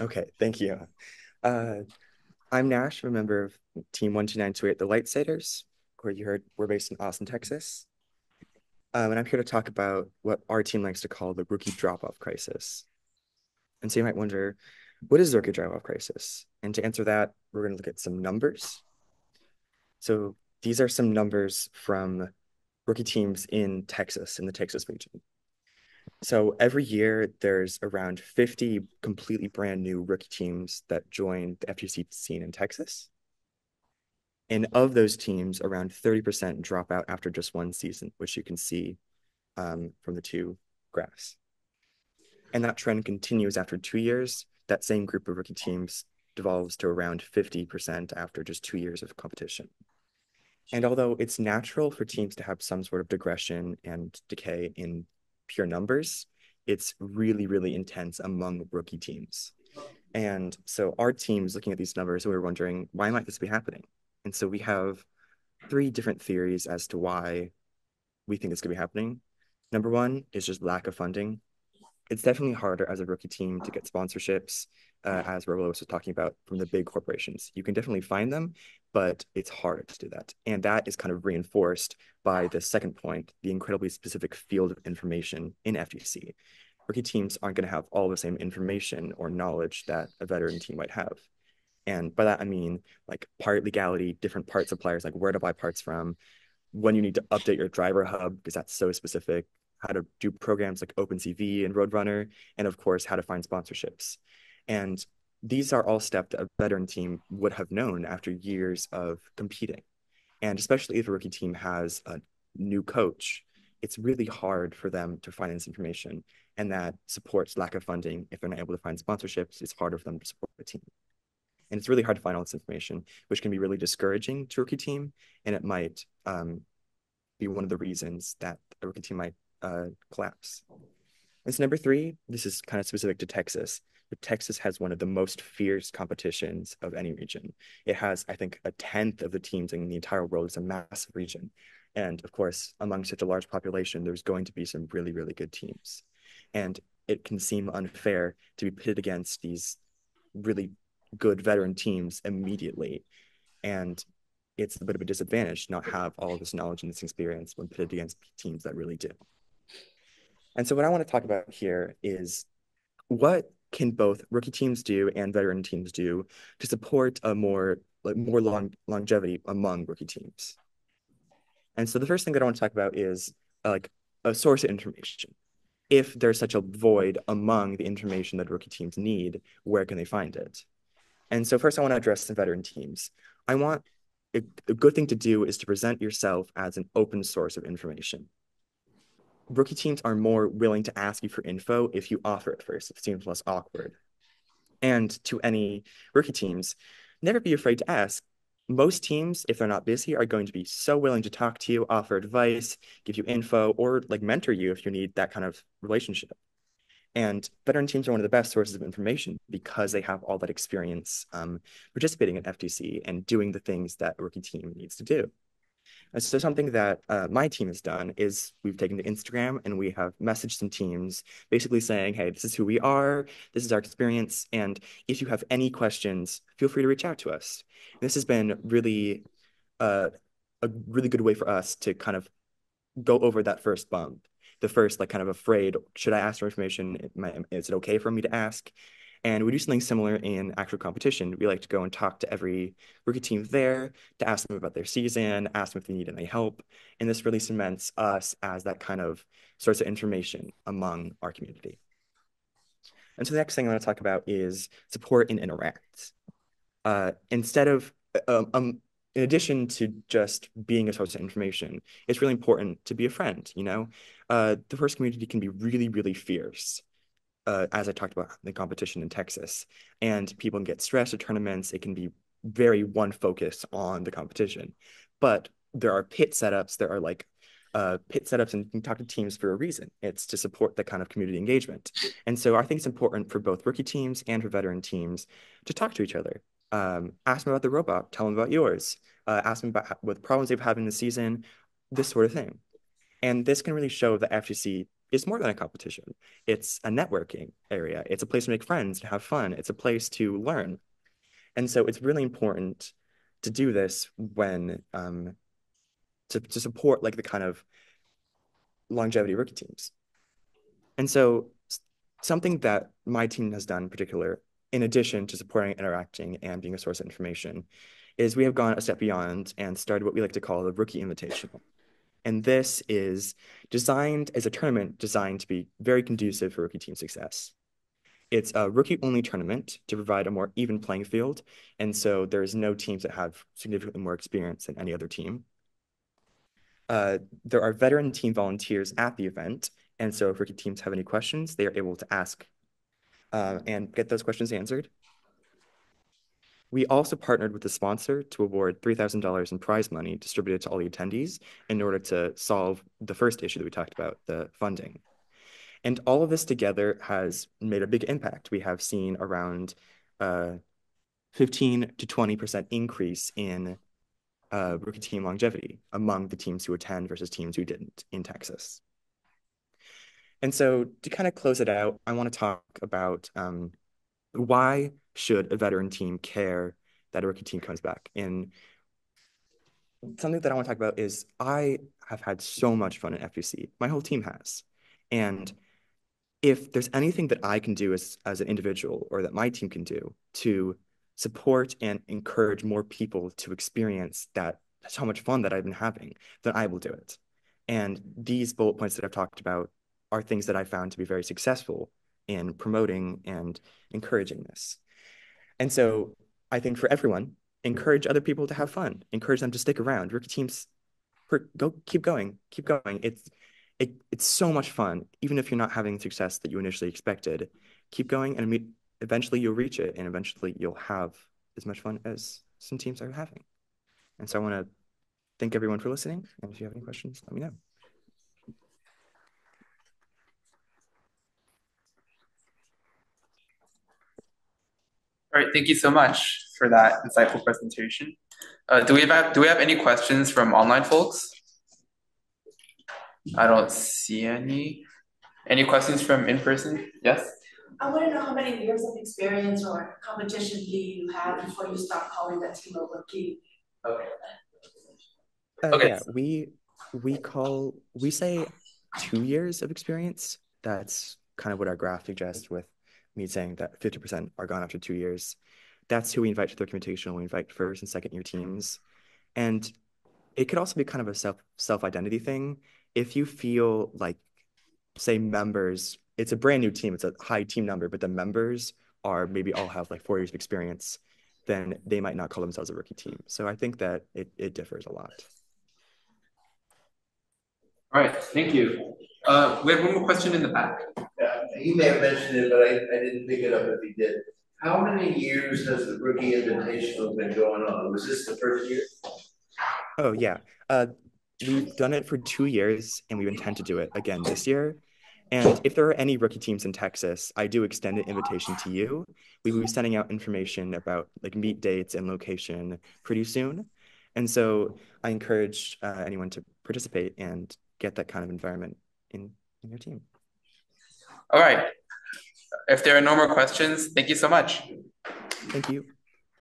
Okay, thank you. Uh, I'm Nash, I'm a member of Team 12928, the Lightsaders, where you heard we're based in Austin, Texas. And I'm here to talk about what our team likes to call the rookie drop-off crisis. And so you might wonder, what is the rookie drop-off crisis? And to answer that, we're going to look at some numbers. So these are some numbers from rookie teams in Texas, in the Texas region. So every year, there's around 50 completely brand new rookie teams that join the FTC scene in Texas. And of those teams, around 30% drop out after just one season, which you can see from the two graphs. And that trend continues after 2 years. That same group of rookie teams devolves to around 50% after just 2 years of competition. And although it's natural for teams to have some sort of digression and decay in pure numbers, it's really, really intense among rookie teams. And so our team's looking at these numbers and we were wondering, why might this be happening? And so we have three different theories as to why we think this could be happening. Number one is just lack of funding. It's definitely harder as a rookie team to get sponsorships, as Rolos was talking about from the big corporations. You can definitely find them, but it's harder to do that. And that is kind of reinforced by the second point, the incredibly specific field of information in FTC. Rookie teams aren't going to have all the same information or knowledge that a veteran team might have. And by that, I mean like part legality, different part suppliers, like where to buy parts from, when you need to update your driver hub, because that's so specific, how to do programs like OpenCV and Roadrunner, and of course, how to find sponsorships. And these are all steps that a veteran team would have known after years of competing. And especially if a rookie team has a new coach, it's really hard for them to find this information. And that supports lack of funding. If they're not able to find sponsorships, it's harder for them to support the team. And it's really hard to find all this information, which can be really discouraging to a rookie team. And it might be one of the reasons that a rookie team might collapse. And so number three, this is kind of specific to Texas, but Texas has one of the most fierce competitions of any region. It has, I think, a tenth of the teams in the entire world. It's a massive region. And of course, among such a large population, there's going to be some really, really good teams. And it can seem unfair to be pitted against these really good veteran teams immediately. And it's a bit of a disadvantage to not have all of this knowledge and this experience when pitted against teams that really do. And so what I want to talk about here is what can both rookie teams do and veteran teams do to support a more longevity among rookie teams. And so the first thing that I want to talk about is like a source of information. If there's such a void among the information that rookie teams need, where can they find it? And so first I want to address the veteran teams. I want a good thing to do is to present yourself as an open source of information. Rookie teams are more willing to ask you for info if you offer it first. It seems less awkward. And to any rookie teams, never be afraid to ask. Most teams, if they're not busy, are going to be so willing to talk to you, offer advice, give you info, or like mentor you if you need that kind of relationship. And veteran teams are one of the best sources of information because they have all that experience participating in FTC and doing the things that a rookie team needs to do. And so something that my team has done is we've taken to Instagram and we have messaged some teams basically saying, hey, this is who we are, this is our experience, and if you have any questions, feel free to reach out to us. This has been really a really good way for us to kind of go over that first bump, the first like kind of afraid, should I ask for information? Is it okay for me to ask? And we do something similar in actual competition. We like to go and talk to every rookie team there to ask them about their season, ask them if they need any help. And this really cements us as that kind of source of information among our community. And so the next thing I want to talk about is support and interact. Instead of in addition to just being a source of information, it's really important to be a friend, you know? The first community can be really, really fierce, as I talked about the competition in Texas. And people can get stressed at tournaments. It can be very one focus on the competition. But there are pit setups. There are like pit setups, and you can talk to teams for a reason. It's to support the kind of community engagement. And so I think it's important for both rookie teams and for veteran teams to talk to each other. Ask them about the robot, tell them about yours, ask them about what problems they've had in the season, this sort of thing. And this can really show the FGC is more than a competition. It's a networking area. It's a place to make friends, to have fun. It's a place to learn. And so it's really important to do this when to support like the kind of longevity rookie teams. And so something that my team has done in particular, in addition to supporting, interacting, and being a source of information, is we have gone a step beyond and started what we like to call the Rookie Invitational. And this is designed as a tournament designed to be very conducive for rookie team success. It's a rookie-only tournament to provide a more even playing field. And so there's no teams that have significantly more experience than any other team. There are veteran team volunteers at the event. And so if rookie teams have any questions, they are able to ask and get those questions answered. We also partnered with the sponsor to award $3,000 in prize money distributed to all the attendees in order to solve the first issue that we talked about, the funding. And all of this together has made a big impact. We have seen around 15 to 20% increase in rookie team longevity among the teams who attend versus teams who didn't in Texas. And so to kind of close it out, I want to talk about why should a veteran team care that a rookie team comes back? And something that I want to talk about is I have had so much fun in FTC. My whole team has. And if there's anything that I can do as an individual or that my team can do to support and encourage more people to experience that's how much fun that I've been having, then I will do it. And these bullet points that I've talked about are things that I found to be very successful in promoting and encouraging this. And so I think for everyone, encourage other people to have fun, encourage them to stick around. Rookie teams, go keep going, keep going. It's so much fun, even if you're not having the success that you initially expected. Keep going, and eventually you'll reach it, and eventually you'll have as much fun as some teams are having. And so I want to thank everyone for listening. And if you have any questions, let me know. All right, thank you so much for that insightful presentation. Do we have any questions from online folks? I don't see any. Any questions from in person? Yes. I want to know how many years of experience or competition do you have before you start calling that team a rookie? Okay. Okay. Yeah, we say 2 years of experience. That's kind of what our graph suggests with me saying that 50% are gone after 2 years. That's who we invite to the documentation. We invite first and second year teams. And it could also be kind of a self-identity thing. If you feel like, say, members, it's a brand new team, it's a high team number, but the members are maybe all have like 4 years of experience, then they might not call themselves a rookie team. So I think that it differs a lot. All right, thank you. We have one more question in the back. Yeah, he may have mentioned it, but I didn't pick it up if he did. How many years has the Rookie Invitational been going on? Was this the first year? Oh yeah. We've done it for 2 years and we intend to do it again this year. And if there are any rookie teams in Texas, I do extend an invitation to you. We will be sending out information about like meet dates and location pretty soon. And so I encourage anyone to participate and get that kind of environment in your team. All right. If there are no more questions, thank you so much. Thank you.